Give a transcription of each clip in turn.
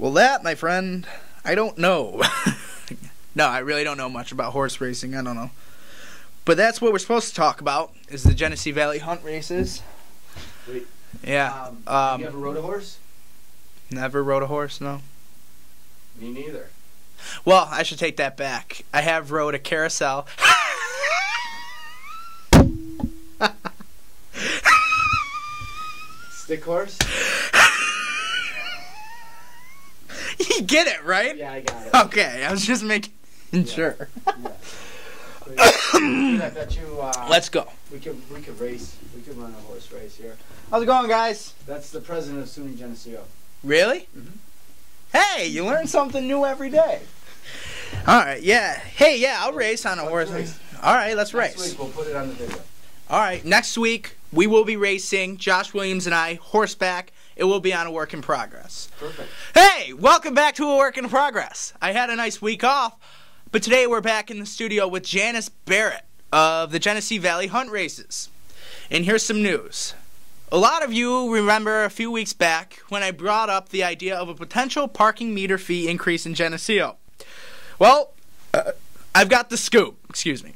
Well, that, my friend, I don't know. No, I really don't know much about horse racing. I don't know. But that's what we're supposed to talk about, is the Genesee Valley Hunt Races. Wait. Yeah. Have you ever rode a horse? Never rode a horse, no. Me neither. Well, I should take that back. I have rode a carousel. Stick horse? You get it, right? Yeah, I got it. Okay, I was just making sure. Yeah. I bet you. Let's go. We could race. We could run a horse race here. How's it going, guys? That's the president of SUNY Geneseo. Really? Mm-hmm. Hey, you learn something new every day. All right, yeah. Hey, yeah, I'll race on a horse. All right, let's race. Next week we'll put it on the video. All right, next week we will be racing, Josh Williams and I, horseback. It will be on a work in progress. Perfect. Hey, welcome back to a work in progress. I had a nice week off, but today we're back in the studio with Janice Barrett of the Genesee Valley Hunt Races. And here's some news. A lot of you remember a few weeks back when I brought up the idea of a potential parking meter fee increase in Geneseo. Well, I've got the scoop. Excuse me.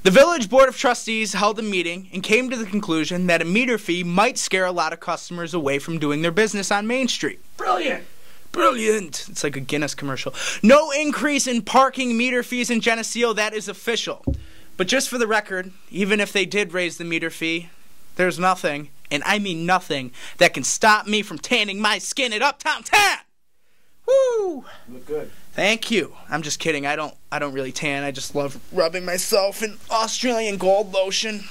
The Village Board of Trustees held a meeting and came to the conclusion that a meter fee might scare a lot of customers away from doing their business on Main Street. Brilliant! Brilliant! It's like a Guinness commercial. No increase in parking meter fees in Geneseo, that is official. But just for the record, even if they did raise the meter fee, there's nothing, and I mean nothing, that can stop me from tanning my skin at Uptown Tan! Woo! Look good. Thank you. I'm just kidding. I don't really tan. I just love rubbing myself in Australian gold lotion.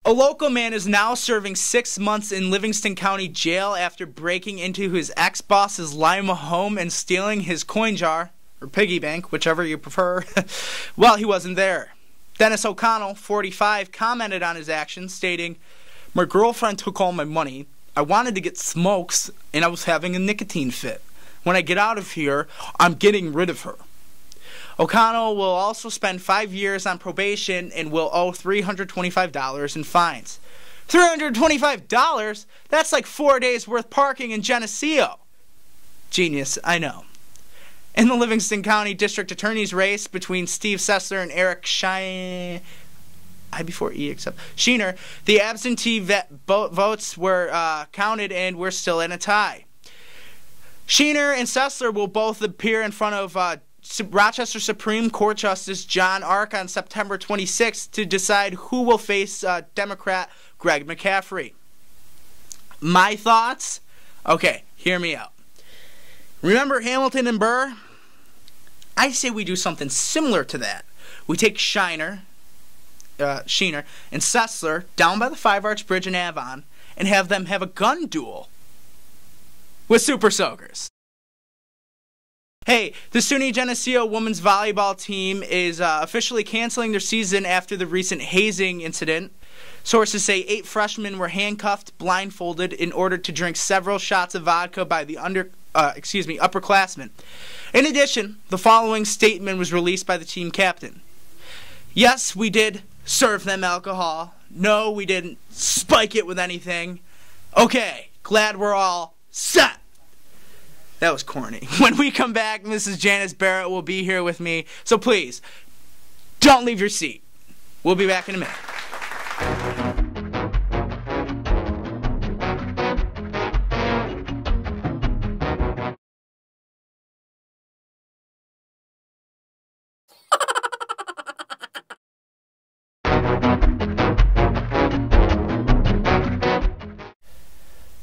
A local man is now serving 6 months in Livingston County Jail after breaking into his ex-boss's Lima home and stealing his coin jar, or piggy bank, whichever you prefer, while he wasn't there. Dennis O'Connell, 45, commented on his actions, stating, "My girlfriend took all my money. I wanted to get smokes, and I was having a nicotine fit. When I get out of here, I'm getting rid of her." O'Connell will also spend 5 years on probation and will owe $325 in fines. $325? That's like 4 days worth parking in Geneseo. Genius, I know. In the Livingston County District Attorney's race between Steve Sessler and Eric Sheener, the absentee votes were counted and we're still in a tie. Sheener and Sessler will both appear in front of Rochester Supreme Court Justice John Ark on September 26th to decide who will face Democrat Greg McCaffrey. My thoughts? Okay, hear me out. Remember Hamilton and Burr? I say we do something similar to that. We take Sheener and Sessler down by the Five Arch Bridge in Avon and have them have a gun duel with Super Soakers. Hey, the SUNY Geneseo women's volleyball team is officially canceling their season after the recent hazing incident. Sources say 8 freshmen were handcuffed, blindfolded, in order to drink several shots of vodka by the upperclassmen. In addition, the following statement was released by the team captain. "Yes, we did serve them alcohol. No, we didn't spike it with anything. Okay, glad we're all set." That was corny. When we come back, Mrs. Janice Barrett will be here with me. So please, don't leave your seat. We'll be back in a minute.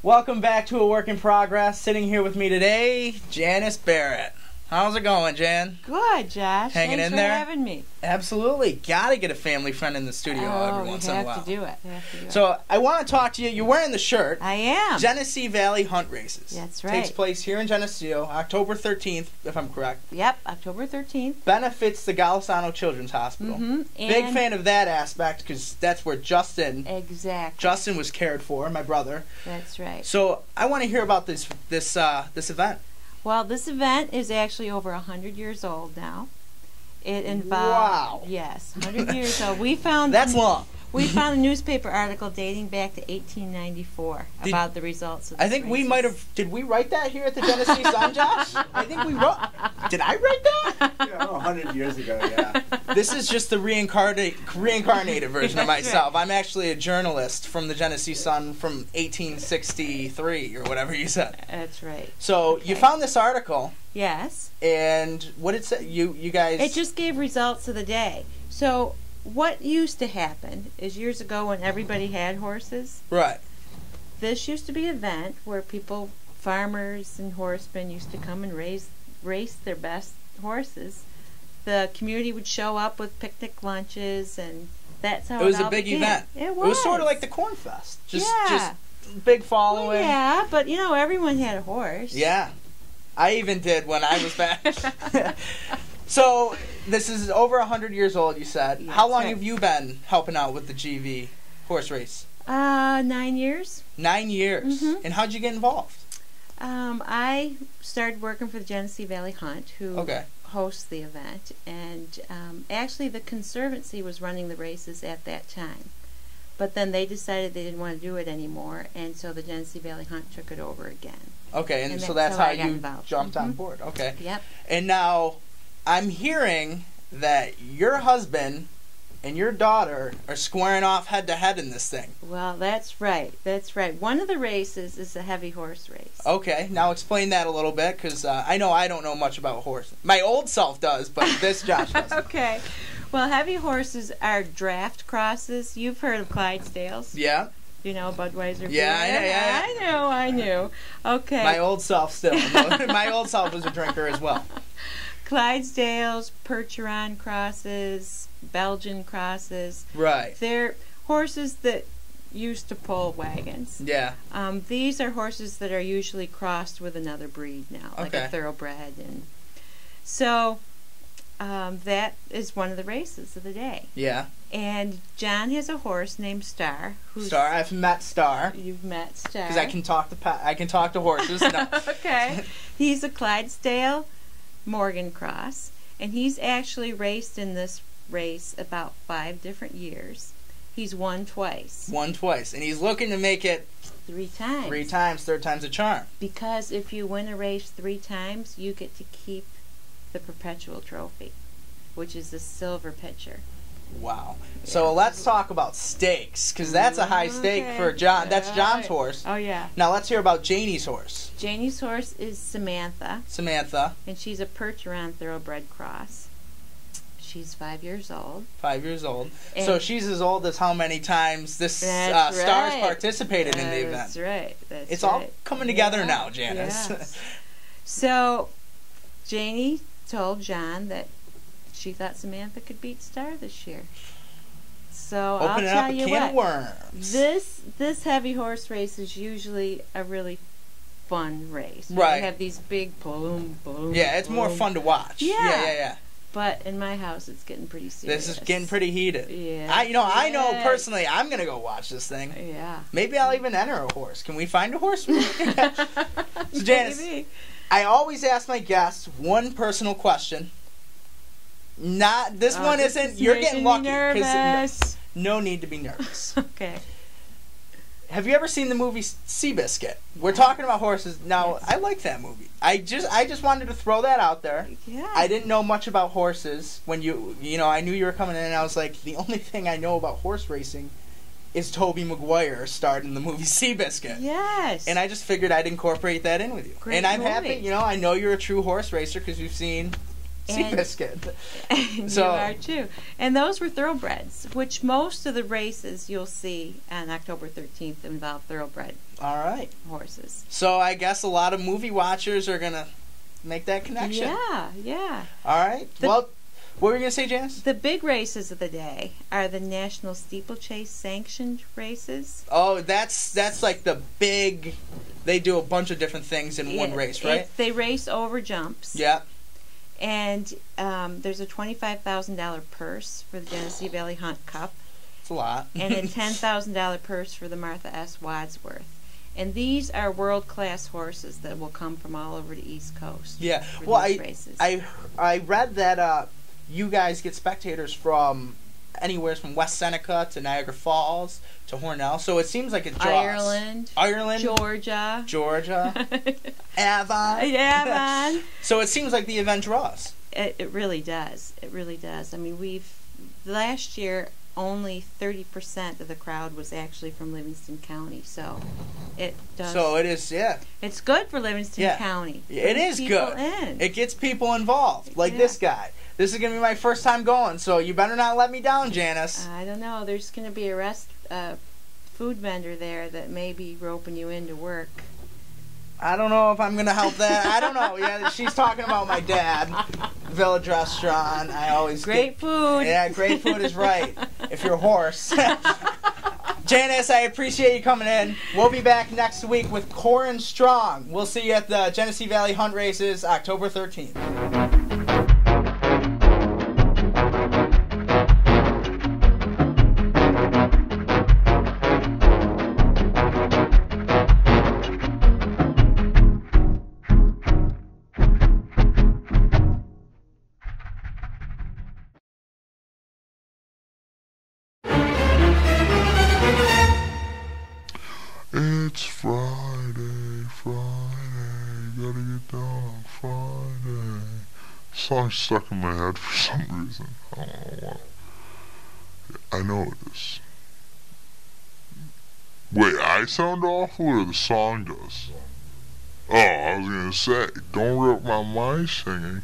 Welcome back to A Work in Progress. Sitting here with me today, Janice Barrett. How's it going, Jan? Good, Josh. Hanging Thanks in there? for having me. Absolutely. Gotta get a family friend in the studio every once in a while. We have to do it. So I want to talk to you. You're wearing the shirt. I am. Genesee Valley Hunt Races. That's right. Takes place here in Geneseo, October 13th, if I'm correct. Yep, October 13th. Benefits the Golisano Children's Hospital. Big fan of that aspect because that's where Justin was cared for, my brother. That's right. So I want to hear about this event. Well, this event is actually over 100 years old now. It involves... Wow. Yes, 100 years old. We found... That's long. We found a newspaper article dating back to 1894 about the results of this I think we races. might have. Did we write that here at the Genesee Sun, Josh? I think we wrote. Did I write that? Yeah, 100 years ago, yeah. This is just the reincarnated version of That's myself. right. I'm actually a journalist from the Genesee Sun from 1863 or whatever you said. That's right. So you Okay. found this article, Yes. and what did it say? You guys. It just gave results of the day. So what used to happen is years ago when everybody had horses, Right. this used to be an event where people, farmers and horsemen, used to come and race their best horses. The community would show up with picnic lunches, and that's how It was a all big began. event. It was. It was sort of like the Corn Fest. Just big Well, following. yeah, but you know, everyone had a horse. Yeah. I even did when I was back. So, this is over 100 years old, you said. Yeah, How long that's right. have you been helping out with the GV horse race? 9 years. 9 years. Mhm. And how'd you get involved? I started working for the Genesee Valley Hunt, who Okay. hosts the event, and actually the Conservancy was running the races at that time. But then they decided they didn't want to do it anymore, and so the Genesee Valley Hunt took it over again. Okay, and And so that's that's how how I got you involved. jumped on Mhm. board. Okay. Yep. And now, I'm hearing that your husband and your daughter are squaring off head-to-head in this thing. Well, that's right. That's right. One of the races is a heavy horse race. Okay, now explain that a little bit, because I know I don't know much about horses. My old self does, but this Josh doesn't. Okay. Well, heavy horses are draft crosses. You've heard of Clydesdales. Yeah, You know, Budweiser. Yeah, I know, beer? yeah. I knew. Okay. my old self still. My old self was a drinker as well. Clydesdales, Percheron crosses, Belgian crosses. Right. They're horses that used to pull wagons. Yeah. These are horses that are usually crossed with another breed now, like Okay. a thoroughbred. And so that is one of the races of the day. Yeah. And John has a horse named Star. Star. I've met Star You've met Star. because I can talk to horses. No. Okay. He's a Clydesdale Morgan Cross, and he's actually raced in this race about 5 different years. He's won twice. Won twice, and he's looking to make it 3 times. 3 times. Third time's a charm. Because if you win a race 3 times, you get to keep the perpetual trophy, which is the silver pitcher. Wow. So let's talk about stakes, because that's a high stake for John. That's John's horse. Oh, yeah. Now let's hear about Janie's horse. Janie's horse is Samantha, Samantha, and she's a Percheron thoroughbred cross. She's 5 years old. 5 years old. And So she's as old as how many times this That's Star's right. participated in the event. That's right. That's It's right. all coming together Yeah, now, Janice. yes. So, Janie told John that she thought Samantha could beat Star this year. So Opening I'll up tell a you can what. of worms. This heavy horse race is usually a really fun race. Right. You have these big boom, boom. Yeah, it's more boom. fun to watch. Yeah. Yeah. But in my house, it's getting pretty serious. This is getting pretty heated. Yeah. I know Yes. personally I'm gonna go watch this thing. Yeah. Maybe I'll even enter a horse. Can we find a horse? So Janice, Maybe. I always ask my guests one personal question. Not this one This isn't. is You're making getting me lucky nervous. no need to be nervous. Okay. Have you ever seen the movie Seabiscuit? We're talking about horses now. Yes. I like that movie. I just wanted to throw that out there. Yeah. I didn't know much about horses when you know I knew you were coming in, and I was like, the only thing I know about horse racing is Tobey Maguire starred in the movie Seabiscuit. Yes. And I just figured I'd incorporate that in with you. Great and I'm movie. happy, you know, I know you're a true horse racer because you've seen And- Seabiscuit. And So- you are too. And those were thoroughbreds, which most of the races you'll see on October 13th involve thoroughbred All right. horses. So I guess a lot of movie watchers are going to make that connection. Yeah. All right. Well, what were you going to say, Janice? The big races of the day are the National Steeplechase sanctioned races. Oh, that's like the big. They do a bunch of different things in one race, right? They race over jumps. Yeah. And there's a $25,000 purse for the Genesee Valley Hunt Cup, It's a lot. and a $10,000 purse for the Martha S. Wadsworth. And these are world-class horses that will come from all over the East Coast. Yeah. For Well, these races. I read that you guys get spectators from anywhere from West Seneca to Niagara Falls to Hornell. So it seems like it draws. Ireland, Georgia, Avon. So it seems like the event draws. It really does. It really does. I mean, last year only 30% of the crowd was actually from Livingston County, so it does. So it is, yeah. It's good for Livingston County. It is good. It gets people involved, like this guy. This is gonna be my first time going, so you better not let me down, Janice. I don't know. There's gonna be a food vendor there that may be roping you into work. I don't know if I'm gonna help that. I don't know. Yeah, she's talking about my dad. Village restaurant. I always great food. Yeah, great food is right. If you're a horse. Janice, I appreciate you coming in. We'll be back next week with Corin Strong. We'll see you at the Genesee Valley Hunt Races, October 13th. It's Friday, gotta get down on Friday. The song's stuck in my head for some reason. I don't know why. I know it is. Wait, I sound awful or the song does? Oh, I was gonna say, don't rip my mind singing.